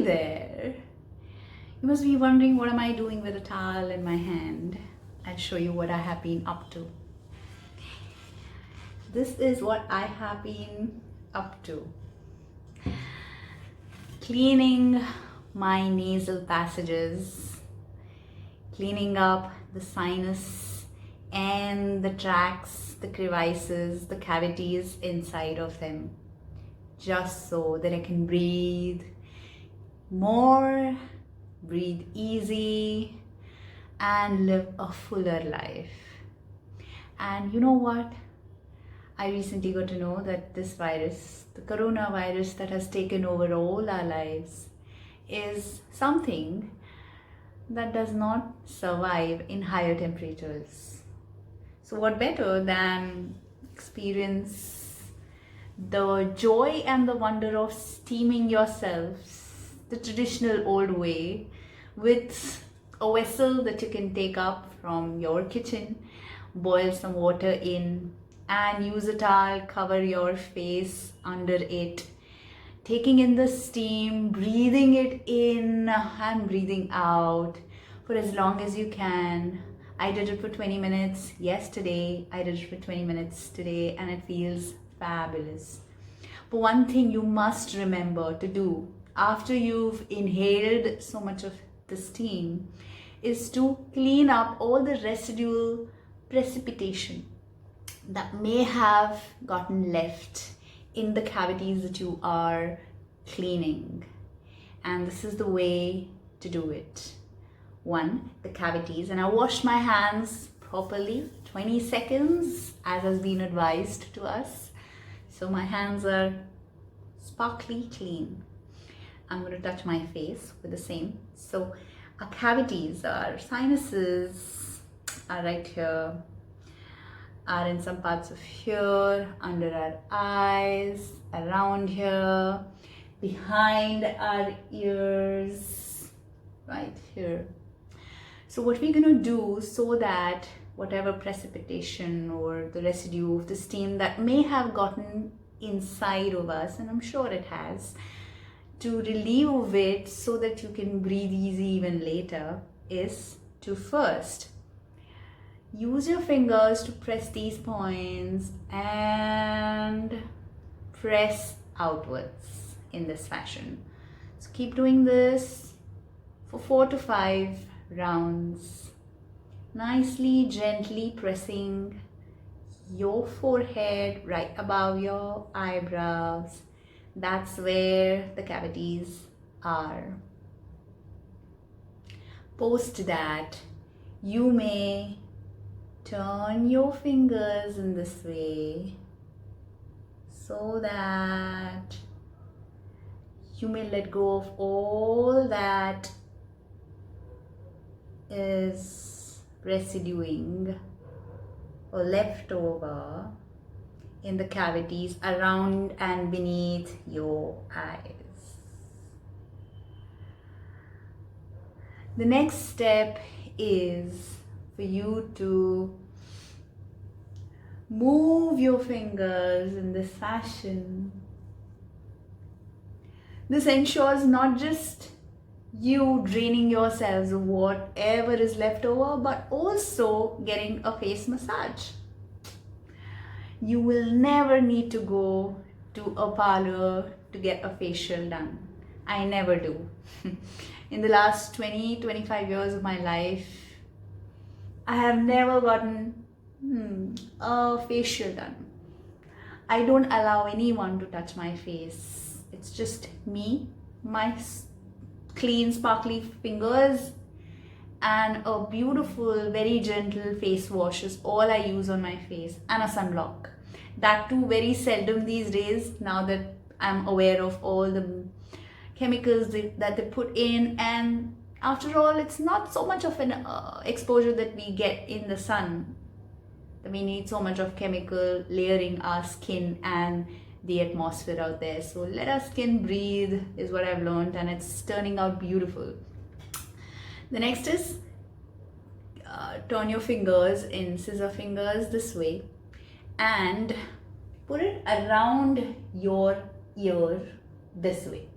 there! You must be wondering, what am I doing with a towel in my hand? I'll show you what I have been up to. This is what I have been up to. Cleaning my nasal passages, cleaning up the sinus and the tracts, the crevices, the cavities inside of them, just so that I can breathe more, breathe easy, and live a fuller life. And you know what? I recently got to know that this virus, the coronavirus that has taken over all our lives, is something that does not survive in higher temperatures. So what better than experience the joy and the wonder of steaming yourselves the traditional old way with a vessel that you can take up from your kitchen, boil some water in, and use a towel, cover your face under it, taking in the steam, breathing it in and breathing out for as long as you can. I did it for 20 minutes yesterday, I did it for 20 minutes today, and it feels fabulous. But one thing you must remember to do after you've inhaled so much of the steam is to clean up all the residual precipitation that may have gotten left in the cavities that you are cleaning. And this is the way to do it. 1, the cavities, and I washed my hands properly, 20 seconds as has been advised to us. So my hands are sparkly clean. I'm going to touch my face with the same. So our cavities, our sinuses are right here, are in some parts of here, under our eyes, around here, behind our ears, right here. So what we're going to do, so that whatever precipitation or the residue of the steam that may have gotten inside of us, and I'm sure it has, to relieve it so that you can breathe easy even later, is to first use your fingers to press these points and press outwards in this fashion. So keep doing this for 4 to 5 rounds, nicely, gently pressing your forehead right above your eyebrows. That's where the cavities are. Post that, you may turn your fingers in this way so that you may let go of all that is residuing or left over in the cavities around and beneath your eyes. The next step is for you to move your fingers in this fashion. This ensures not just you draining yourselves of whatever is left over, but also getting a face massage. You will never need to go to a parlor to get a facial done. I never do. In the last 20-25 years of my life, I have never gotten a facial done. I don't allow anyone to touch my face. It's just me, my clean, sparkly fingers, and a beautiful, very gentle face wash is all I use on my face, and a sunblock. That too very seldom these days, now that I'm aware of all the chemicals that they put in. And after all, it's not so much of an exposure that we get in the sun. We need so much of chemical layering our skin and the atmosphere out there. So let our skin breathe is what I've learned, and it's turning out beautiful. The next is turn your fingers in scissor fingers this way and put it around your ear this way.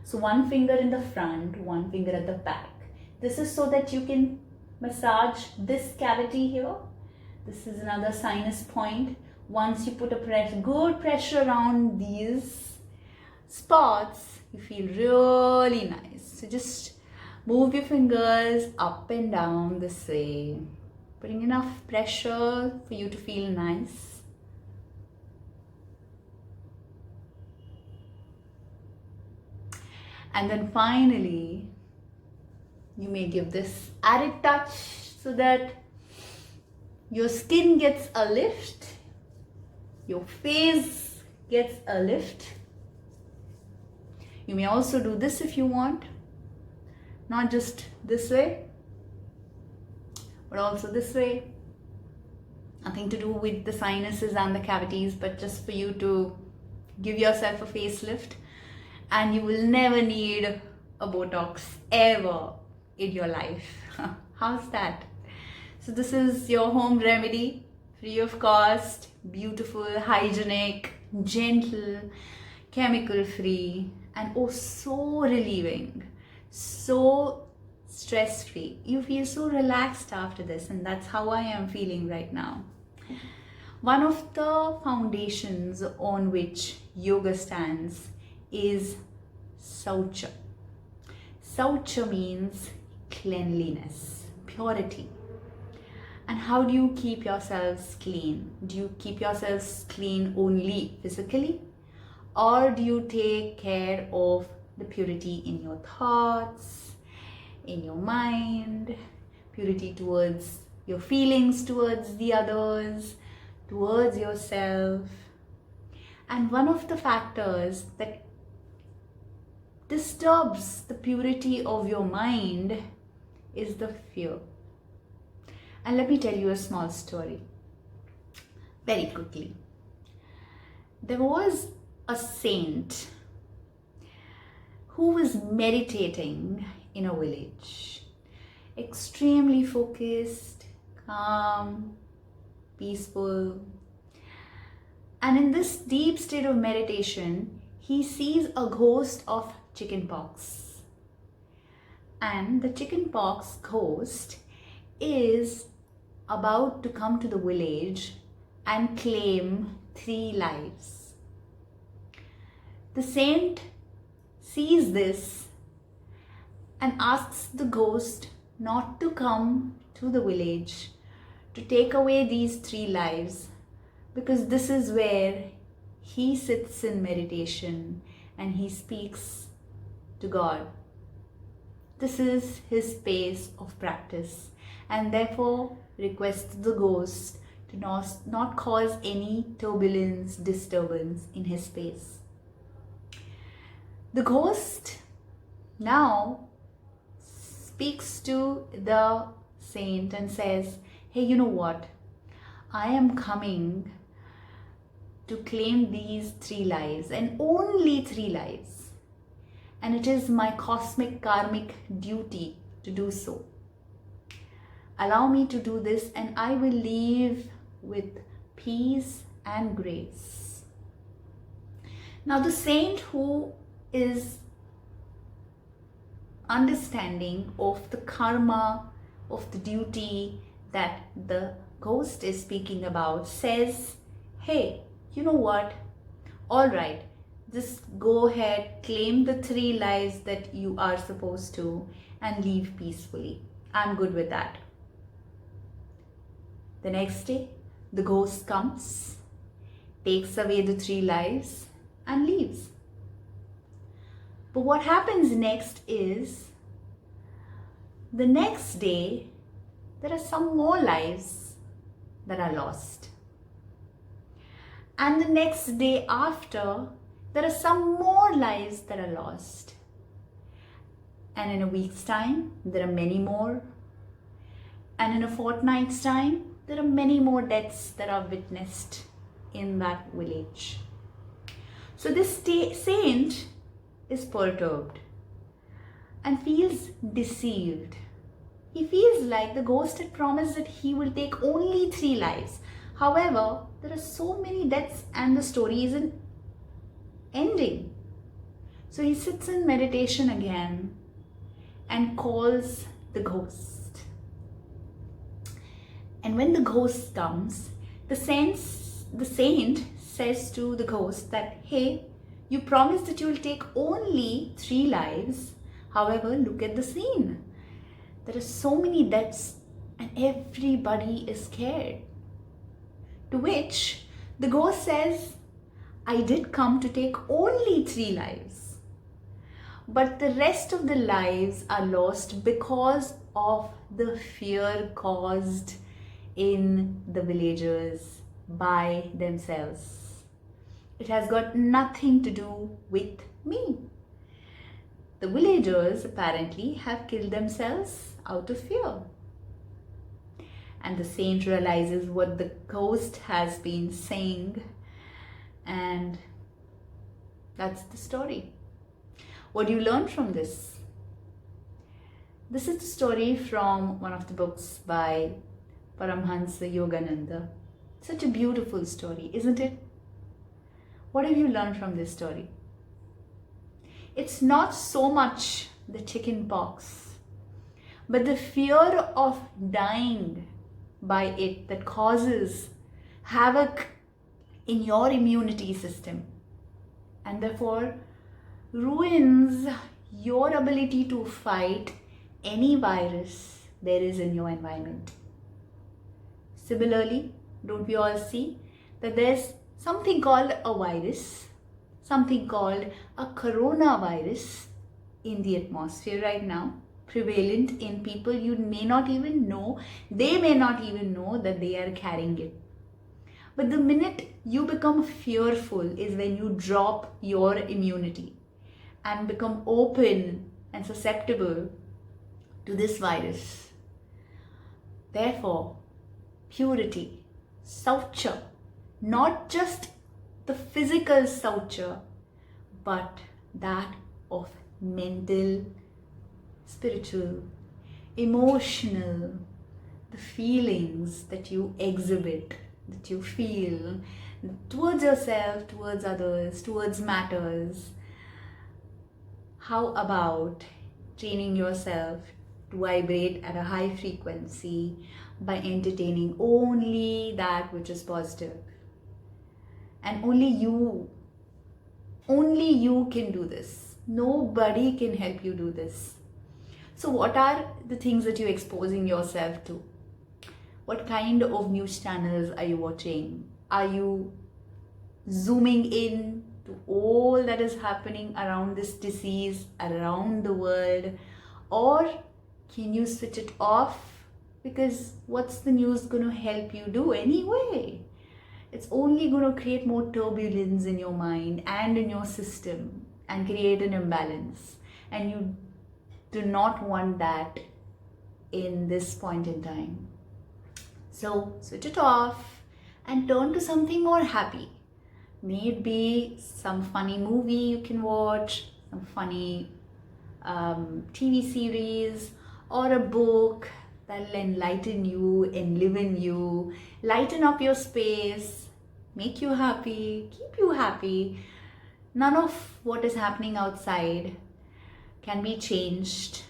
So one finger in the front, one finger at the back. This is so that you can massage this cavity here. This is another sinus point. Once you put a good pressure around these spots, you feel really nice. So just move your fingers up and down this way, putting enough pressure for you to feel nice. And then finally, you may give this added touch so that your skin gets a lift, your face gets a lift. You may also do this if you want, not just this way, but also this way. Nothing to do with the sinuses and the cavities, but just for you to give yourself a facelift. And you will never need a Botox ever in your life. How's that? So this is your home remedy, free of cost, beautiful, hygienic, gentle, chemical free, and oh, so relieving, so stress free. You feel so relaxed after this, and that's how I am feeling right now. One of the foundations on which yoga stands is Saucha. Saucha means cleanliness, purity. And how do you keep yourselves clean? Do you keep yourselves clean only physically? Or do you take care of the purity in your thoughts, in your mind, purity towards your feelings towards the others, towards yourself? And one of the factors that disturbs the purity of your mind is the fear. And let me tell you a small story very quickly. There was a saint who was meditating in a village, extremely focused, calm, peaceful. And in this deep state of meditation, he sees a ghost of chickenpox. And the chickenpox ghost is about to come to the village and claim 3 lives. The saint sees this and asks the ghost not to come to the village to take away these 3 lives, because this is where he sits in meditation and he speaks to God. This is his space of practice, and therefore requests the ghost to not cause any turbulence, disturbance in his space. The ghost now speaks to the saint and says, hey, you know what? I am coming to claim these 3 lives, and only 3 lives. And it is my cosmic karmic duty to do so. Allow me to do this, and I will leave with peace and grace. Now the saint, who is understanding of the karma, of the duty that the ghost is speaking about, says, hey, you know what? All right, just go ahead, claim the 3 lives that you are supposed to, and leave peacefully. I'm good with that. The next day, the ghost comes, takes away the 3 lives, and leaves. But what happens next is, the next day, there are some more lives that are lost. And the next day after, there are some more lives that are lost. And in a week's time, there are many more. And in a fortnight's time, there are many more deaths that are witnessed in that village. So this saint is perturbed and feels deceived. He feels like the ghost had promised that he will take only 3 lives. However, there are so many deaths and the story isn't ending. So he sits in meditation again and calls the ghost. And when the ghost comes, the saint says to the ghost that, hey, you promised that you will take only 3 lives. However, look at the scene. There are so many deaths and everybody is scared. To which the ghost says, I did come to take only 3 lives. But the rest of the lives are lost because of the fear caused in the villagers by themselves. It has got nothing to do with me. The villagers apparently have killed themselves out of fear. And the saint realizes what the ghost has been saying, and that's the story. What do you learn from this? This is the story from one of the books by Paramhansa Yogananda. Such a beautiful story, isn't it? What have you learned from this story? It's not so much the chicken pox, but the fear of dying by it that causes havoc in your immunity system and therefore ruins your ability to fight any virus there is in your environment. Similarly, don't we all see that there's something called a virus, something called a coronavirus in the atmosphere right now, prevalent in people you may not even know, they may not even know that they are carrying it. But the minute you become fearful is when you drop your immunity and become open and susceptible to this virus. Therefore, purity, saucha, not just the physical saucha, but that of mental, spiritual, emotional, the feelings that you exhibit, that you feel towards yourself, towards others, towards matters. How about training yourself to vibrate at a high frequency by entertaining only that which is positive? And only you can do this. Nobody can help you do this. So what are the things that you're exposing yourself to? What kind of news channels are you watching? Are you zooming in to all that is happening around this disease, around the world? Or can you switch it off? Because what's the news going to help you do anyway? It's only going to create more turbulence in your mind and in your system and create an imbalance. And you do not want that in this point in time. So switch it off and turn to something more happy. May it be some funny movie you can watch, some funny TV series, or a book that will enlighten you, enliven you, lighten up your space, make you happy, keep you happy. None of what is happening outside can be changed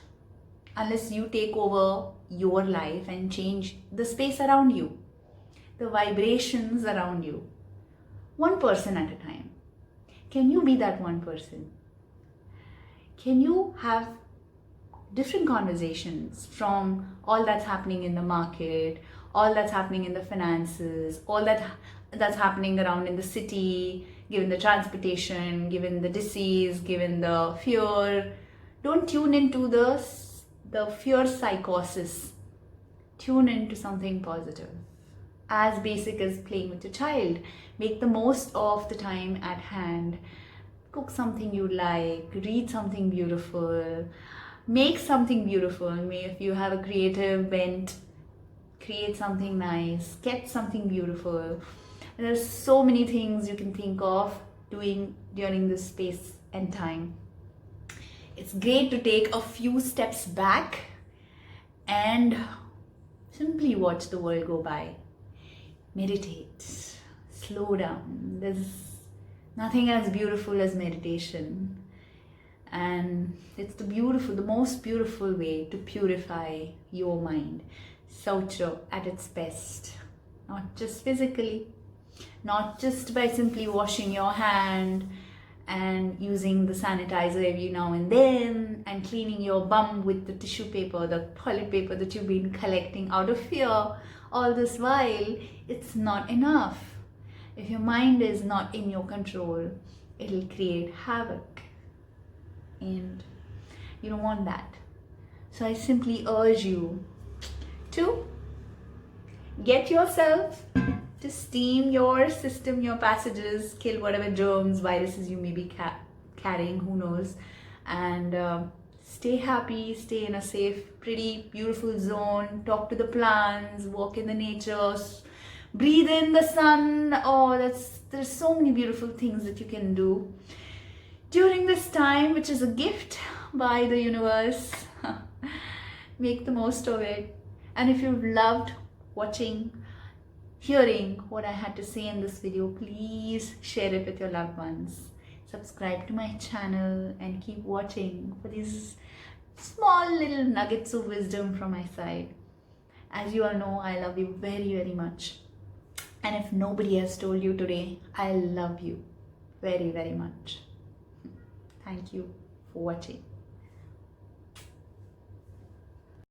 unless you take over your life and change the space around you, the vibrations around you, one person at a time. Can you be that one person? Can you have different conversations from all that's happening in the market, all that's happening in the finances, all that's happening around in the city, given the transportation, given the disease, given the fear? Don't tune into the fear psychosis. Tune into something positive. As basic as playing with your child. Make the most of the time at hand. Cook something you like, read something beautiful, make something beautiful. If you have a creative bent, create something nice, sketch something beautiful. And there's so many things you can think of doing during this space and time. It's great to take a few steps back and simply watch the world go by. Meditate, slow down. There's nothing as beautiful as meditation. And it's the most beautiful way to purify your mind. Saucho at its best, not just physically, not just by simply washing your hand and using the sanitizer every now and then and cleaning your bum with the tissue paper, the toilet paper that you've been collecting out of fear all this while. It's not enough. If your mind is not in your control, it'll create havoc, and you don't want that. So I simply urge you to get yourself to steam your system, your passages, kill whatever germs, viruses you may be carrying, who knows, and stay happy, stay in a safe, pretty, beautiful zone, talk to the plants, walk in the nature, breathe in the sun. Oh, there's so many beautiful things that you can do during this time, which is a gift by the universe. Make the most of it. And if you've loved watching, hearing what I had to say in this video, please share it with your loved ones. Subscribe to my channel and keep watching for these small little nuggets of wisdom from my side. As you all know, I love you very, very much. And if nobody has told you today, I love you very, very much. Thank you for watching.